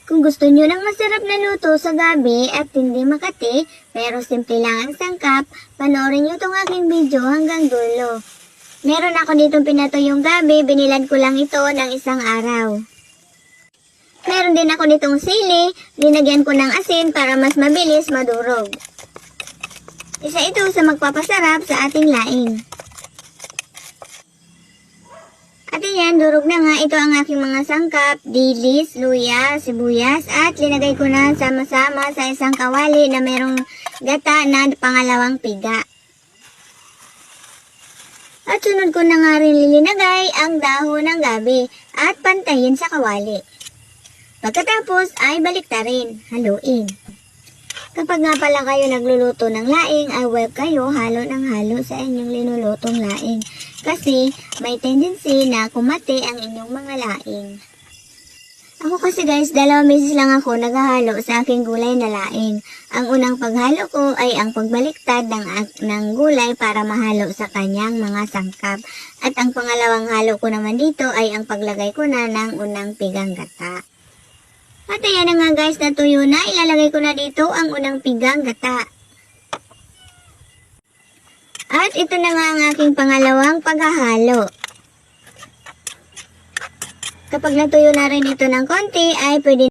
Kung gusto nyo ng masarap na luto sa gabi at hindi makati, pero simple lang ang sangkap, panoorin nyo itong aking video hanggang dulo. Meron ako ditong pinatuyong gabi, binilan ko lang ito ng isang araw. Meron din ako ditong sili, linagyan ko ng asin para mas mabilis madurog. Isa ito sa magpapasarap sa ating laing. At ayan, durog na nga. Ito ang aking mga sangkap, dilis, luya, sibuyas, at linagay ko na sama-sama sa isang kawali na merong gata na pangalawang piga. At sunod ko na nga rin lilinagay ang dahon ng gabi at pantayin sa kawali. Pagkatapos ay baliktarin, haluin. Kapag nga pala kayo nagluluto ng laing, ay huwag kayo halo ng halo sa inyong linulutong laing. Kasi may tendency na kumati ang inyong mga laing. Ako kasi guys, 2 beses lang ako naghahalo sa aking gulay na laing. Ang unang paghalo ko ay ang pagbaliktad ng gulay para mahalo sa kanyang mga sangkap. At ang pangalawang halo ko naman dito ay ang paglagay ko na ng unang pigang gata. At ayan na nga guys, natuyo na. Ilalagay ko na dito ang unang pigang gata. At ito na nga ang aking pangalawang paghahalo. Kapag natuyo na rin ito ng konti, ay pwede